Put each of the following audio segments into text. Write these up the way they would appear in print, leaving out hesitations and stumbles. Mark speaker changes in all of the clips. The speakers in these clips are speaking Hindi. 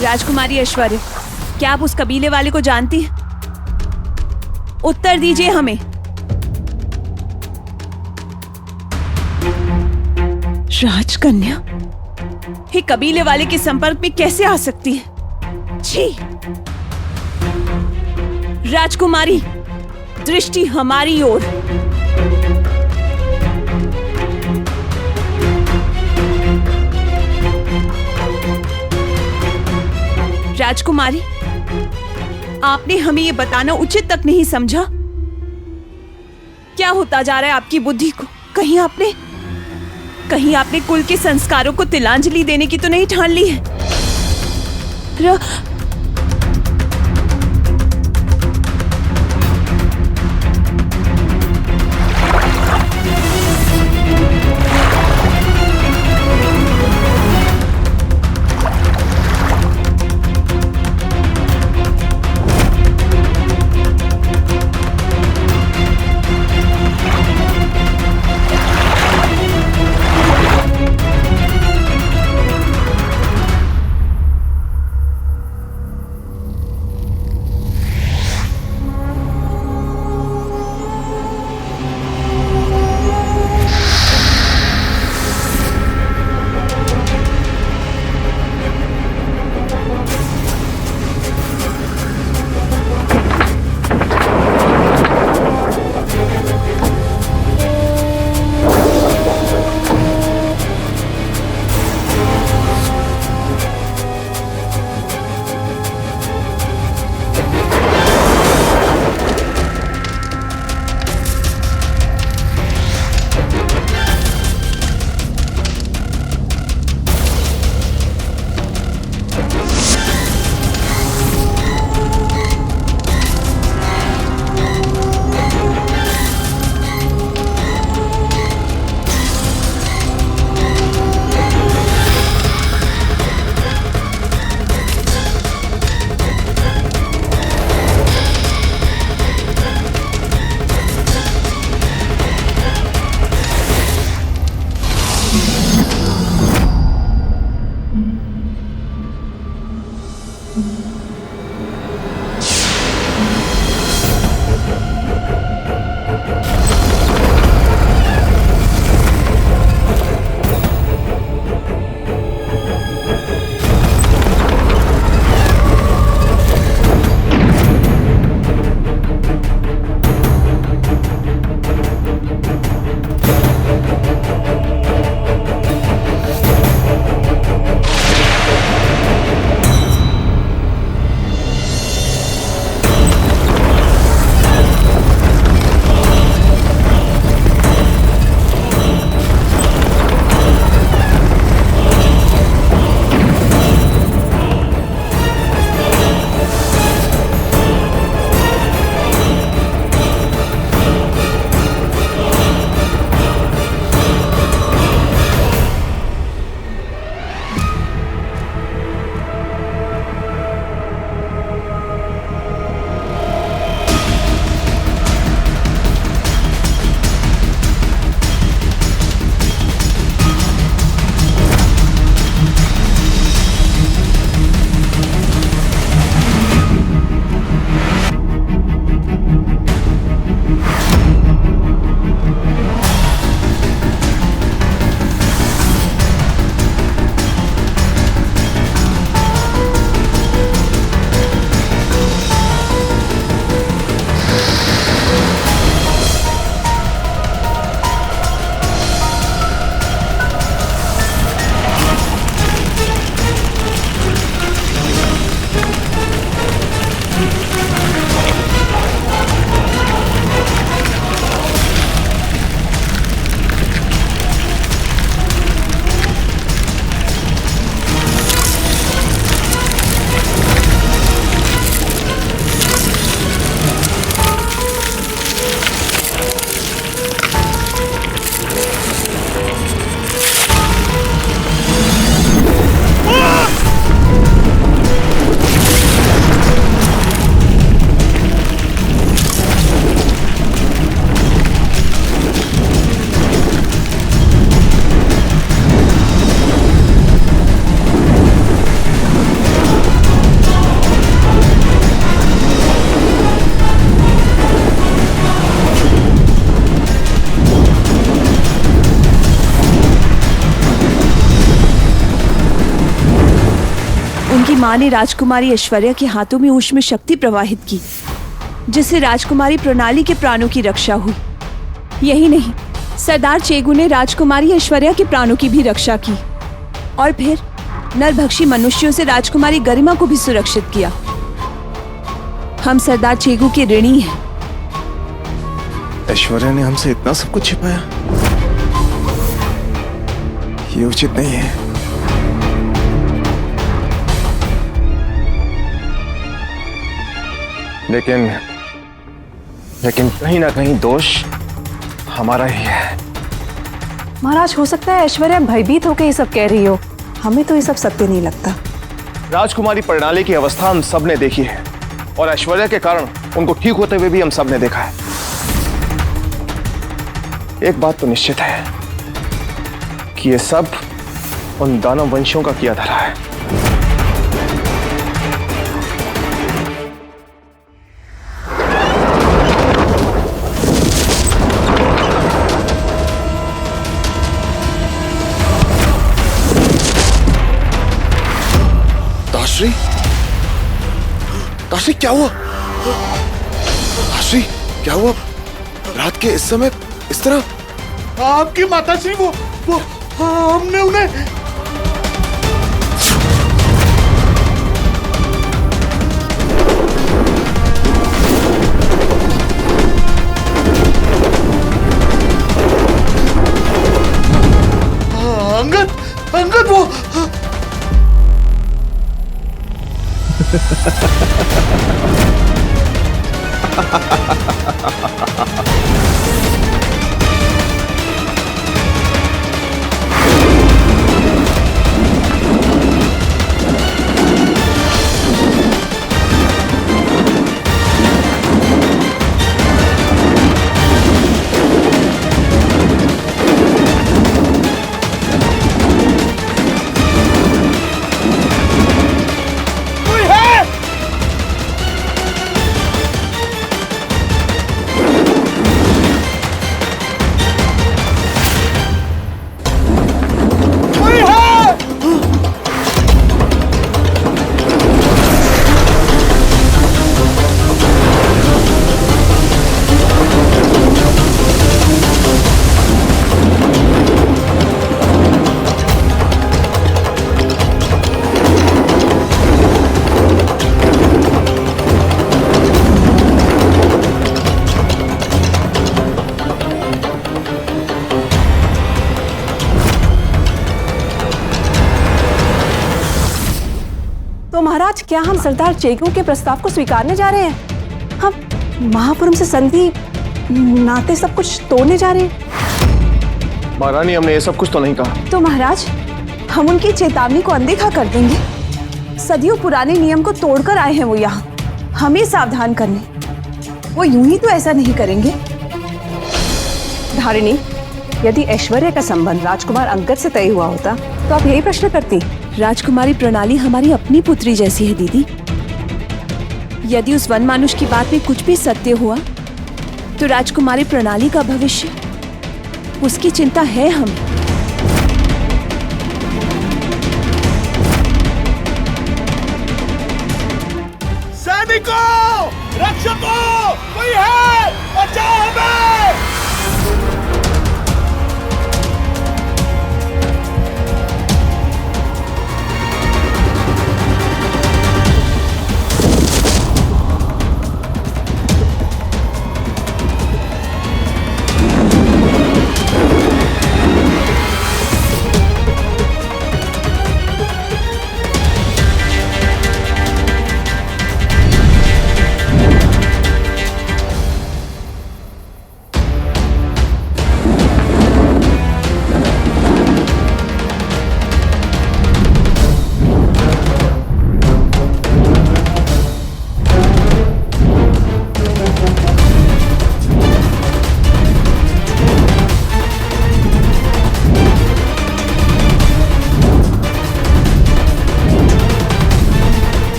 Speaker 1: राजकुमारी ऐश्वर्य, क्या आप उस कबीले वाले को जानती हैं? उत्तर दीजिए हमें। राजकन्या ये कबीले वाले के संपर्क में कैसे आ सकती है? छी! राजकुमारी, दृष्टि हमारी ओर। राजकुमारी, आपने हमें ये बताना उचित तक नहीं समझा? क्या होता जा रहा है आपकी बुद्धि को? कहीं आपने कुल के संस्कारों को तिलांजलि देने की तो नहीं ठान ली है? उनकी माँ ने राजकुमारी ऐश्वर्या के हाथों में ऊष्म शक्ति प्रवाहित की, जिससे राजकुमारी प्रणाली के प्राणों की रक्षा हुई। यही नहीं, सरदार चेगू ने राजकुमारी ऐश्वर्या के प्राणों की भी रक्षा की और फिर नरभक्षी मनुष्यों से राजकुमारी गरिमा को भी सुरक्षित किया। हम सरदार चेगू के ऋणी हैं।
Speaker 2: ऐश्वर्या ने हमसे इतना सब कुछ छिपाया, ये उचित नहीं है। लेकिन कहीं ना कहीं दोष हमारा ही है।
Speaker 3: महाराज, हो सकता है ऐश्वर्या भयभीत होकर ये सब कह रही हो। हमें तो ये सब सत्य नहीं लगता।
Speaker 2: राजकुमारी प्रणाली की अवस्था हम सब ने देखी है और ऐश्वर्या के कारण उनको ठीक होते हुए भी हम सब ने देखा है। एक बात तो निश्चित है कि ये सब उन दानव वंशियों का किया धरा है। ताश्री, क्या हुआ? ताश्री, क्या हुआ? रात के इस समय इस तरह?
Speaker 4: आपकी माताश्री, वो हमने उन्हें अंगद वो
Speaker 3: महाराज, क्या हम सरदार चेगू के प्रस्ताव को स्वीकारने जा रहे हैं? हम महापुरुष से संधि नाते सब कुछ तोड़ने जा रहे हैं?
Speaker 2: महारानी, हमने ये सब कुछ तो नहीं कहा।
Speaker 3: तो महाराज, हम उनकी चेतावनी को अनदेखा कर देंगे। सदियों पुराने नियम को तोड़कर आए हैं वो यहाँ, हमें सावधान करने। वो यूं ही तो ऐसा नहीं करेंगे। धारिणी, यदि ऐश्वर्या का संबंध राजकुमार अंगद से तय हुआ होता तो आप यही प्रश्न करती।
Speaker 1: राजकुमारी प्रणाली हमारी अपनी पुत्री जैसी है दीदी। यदि उस वन मानुष की बात में कुछ भी सत्य हुआ तो राजकुमारी प्रणाली का भविष्य, उसकी चिंता है हमें।
Speaker 4: सैनिकों, रक्षकों, कोई है? बचाओ हमें!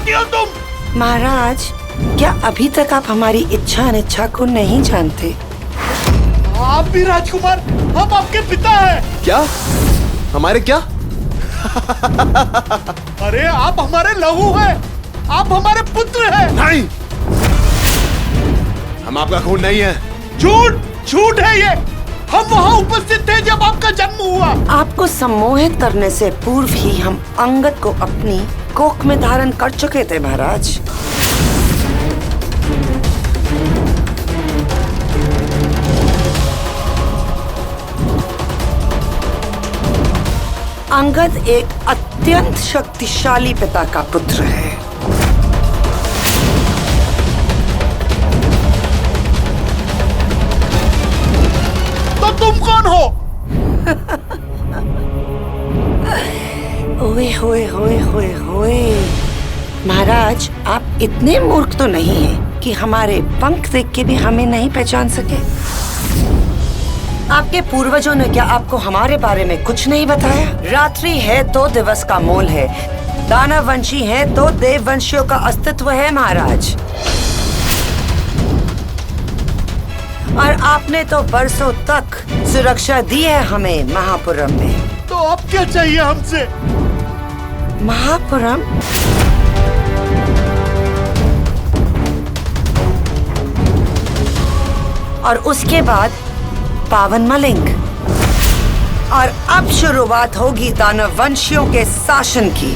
Speaker 4: चाहती हो तुम?
Speaker 5: महाराज, क्या अभी तक आप हमारी इच्छा अनिच्छा को नहीं जानते?
Speaker 4: आप भी राजकुमार, हम आपके पिता हैं।
Speaker 6: क्या? हमारे क्या?
Speaker 4: अरे आप हमारे लहू हैं, आप हमारे पुत्र हैं।
Speaker 6: नहीं, हम आपका खून नहीं है।
Speaker 4: झूठ, झूठ है ये। हम वहाँ उपस्थित थे जब आपका जन्म हुआ।
Speaker 5: आपको सम्मोहित करने से पूर्व ही हम अंगद को अपनी कोख में धारण कर चुके थे महाराज। अंगद एक अत्यंत शक्तिशाली पिता का पुत्र है।
Speaker 4: तो तुम कौन हो?
Speaker 5: ओए होए होए होए होए। महाराज, आप इतने मूर्ख तो नहीं हैं कि हमारे पंख देख के भी हमें नहीं पहचान सके। आपके पूर्वजों ने क्या आपको हमारे बारे में कुछ नहीं बताया? रात्रि है तो दिवस का मोल है, दानववंशी है तो देववंशियों का अस्तित्व है महाराज। और आपने तो बरसों तक सुरक्षा दी है हमें महापुरम में।
Speaker 4: तो अब क्या चाहिए हमसे?
Speaker 5: महापुरम? और उसके बाद पावन मलिंग। और अब शुरुआत होगी दानववंशियों के शासन की।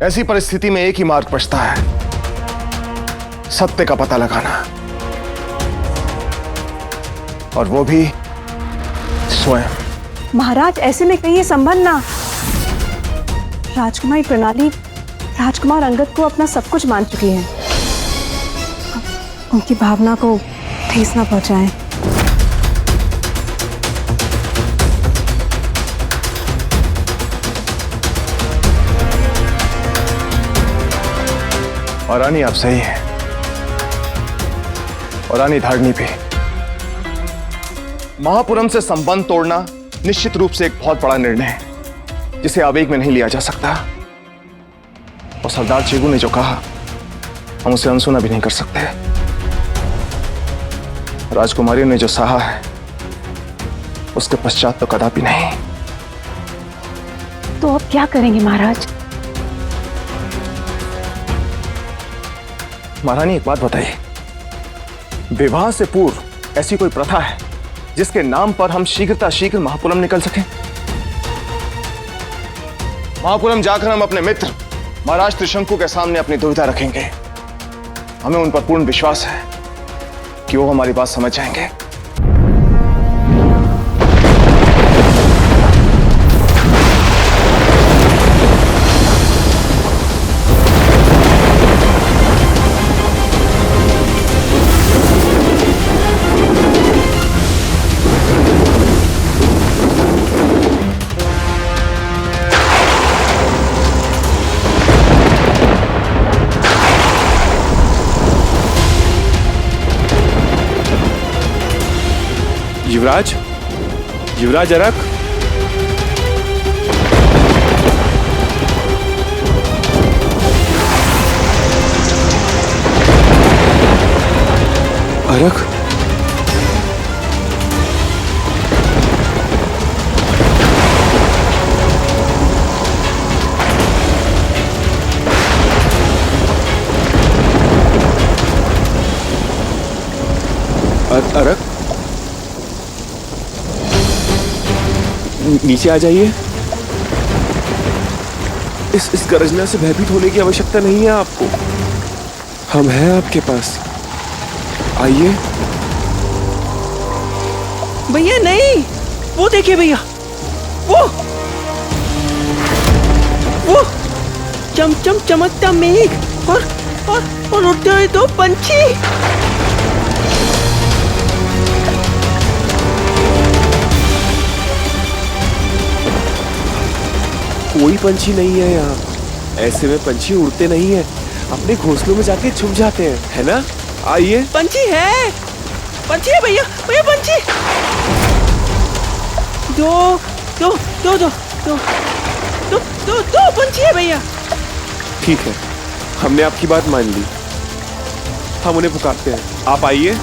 Speaker 2: ऐसी परिस्थिति में एक ही मार्ग बचता है, सत्य का पता लगाना, और वो भी स्वयं।
Speaker 3: महाराज, ऐसे में कहीं ये संभल ना। राजकुमारी प्रणाली राजकुमार अंगद को अपना सब कुछ मान चुकी है। उनकी भावना को ठेस ना पहुंचाएं।
Speaker 2: और रानी, आप सही हैं। और रानी धारणी भी। महापुरम से संबंध तोड़ना निश्चित रूप से एक बहुत बड़ा निर्णय है, जिसे आवेग में नहीं लिया जा सकता। और सरदार चेगू ने जो कहा, हम उसे अनसुना भी नहीं कर सकते। राजकुमारी ने जो सहा है, उसके पश्चात तो कदापि नहीं।
Speaker 3: तो अब क्या करेंगे महाराज?
Speaker 2: महारानी, एक बात बताइए, विवाह से पूर्व ऐसी कोई प्रथा है जिसके नाम पर हम शीघ्र महापुरम निकल सकें? महापुरम जाकर हम अपने मित्र महाराज त्रिशंकु के सामने अपनी दुविधा रखेंगे। हमें उन पर पूर्ण विश्वास है कि वो हमारी बात समझ जाएंगे।
Speaker 6: युवराज, युवराज अरक। अरक, अरक, नीचे आ जाइए। इस गर्जना से भयभीत होने की आवश्यकता नहीं है आपको। हम हैं आपके पास, आइए।
Speaker 7: भैया नहीं, वो देखिए भैया, वो चमचम चमकता मेघ और उड़ते हुए दो पंछी।
Speaker 6: कोई पंछी नहीं है यहाँ। ऐसे में पंछी उड़ते नहीं हैं, अपने घोंसलों में जाके छुप जाते हैं, है ना? आइए।
Speaker 7: पंछी है भैया, भैया पंछी। दो पंछी है भैया।
Speaker 6: ठीक है, हमने आपकी बात मान ली। हम उन्हें पुकारते हैं, आप आइए।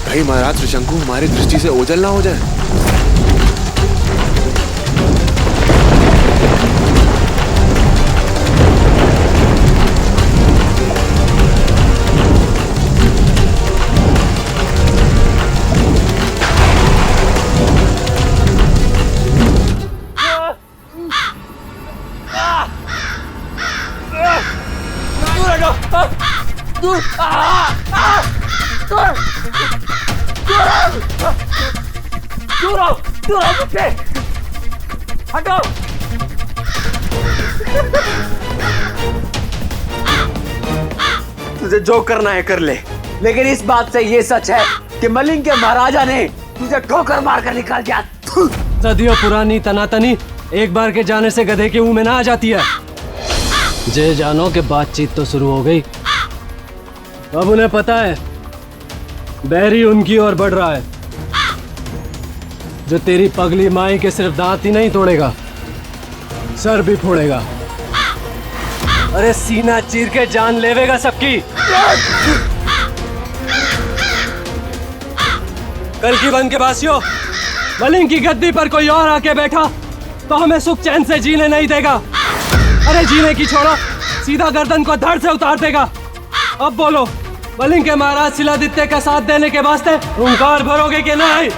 Speaker 6: भाई महाराज त्रिशंकु हमारी दृष्टि से ओझल ना हो जाए।
Speaker 7: हटो। तुझे जो करना है कर ले, लेकिन इस बात से ये सच है कि मलिंग के महाराजा ने तुझे ठोकर मारकर निकाल दिया।
Speaker 8: सदियों पुरानी तनातनी एक बार के जाने से गधे के मुंह में ना आ जाती है। जे जानो कि बातचीत तो शुरू हो गई। अब उन्हें पता है बैरी उनकी ओर बढ़ रहा है। जो तेरी पगली माई के सिर्फ दांत ही नहीं तोड़ेगा, सर भी फोड़ेगा। अरे सीना चीर के जान लेवेगा सबकी। कल की बन के बासियों, मलिंग की गद्दी पर कोई और आके बैठा तो हमें सुख चैन से जीने नहीं देगा। अरे जीने की छोड़ो, सीधा गर्दन को धड़ से उतार देगा। अब बोलो, मलिंग के महाराज शिलादित्य का साथ देने के वास्ते हुंकार भरोगे कि नहीं?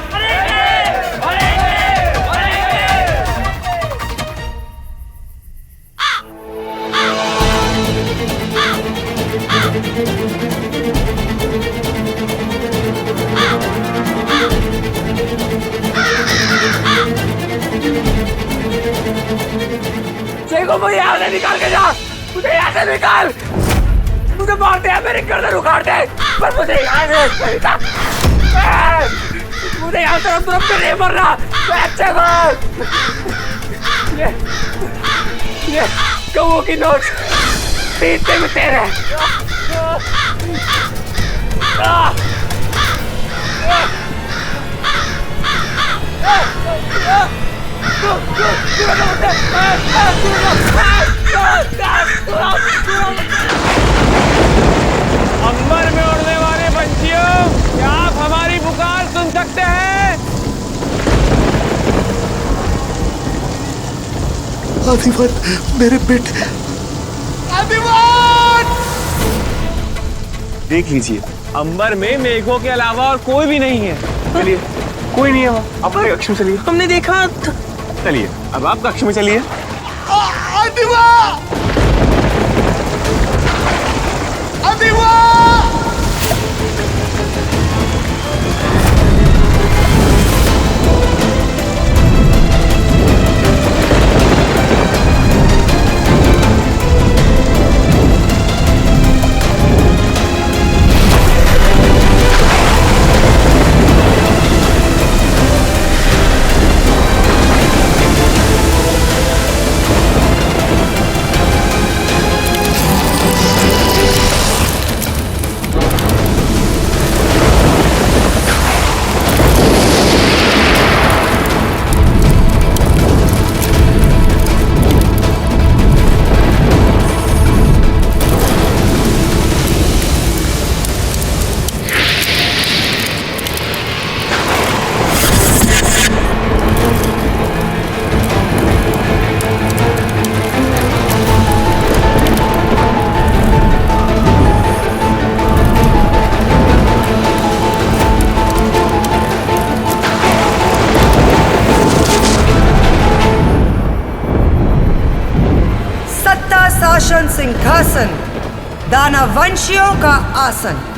Speaker 7: देखो मुझे यहाँ से निकाल के जा, मुझे यहाँ से निकाल। मुझे मारते हैं, मेरी गर्दन उखाड़ दे, पर मुझे यहाँ से निकाल। मुझे यहाँ तरफ नहीं मरना। अच्छे ये कौओं की नोच पीते में तेरे।
Speaker 9: अंबर में उड़ने वाले पंछियों, क्या आप हमारी पुकार सुन सकते हैं?
Speaker 4: आदिवान, मेरे बेटे आदिवान!
Speaker 6: देख लीजिए,
Speaker 9: अंबर में मेघों के अलावा और कोई भी नहीं है।
Speaker 6: चलिए, कोई नहीं है वहाँ। आप हमारे कक्ष में चलिए।
Speaker 7: हमने देखा।
Speaker 6: चलिए, अब आप कक्ष में चलिए।
Speaker 4: आदिवान! आदिवान!
Speaker 5: शासन सिंहासन, दानववंशियों का आसन।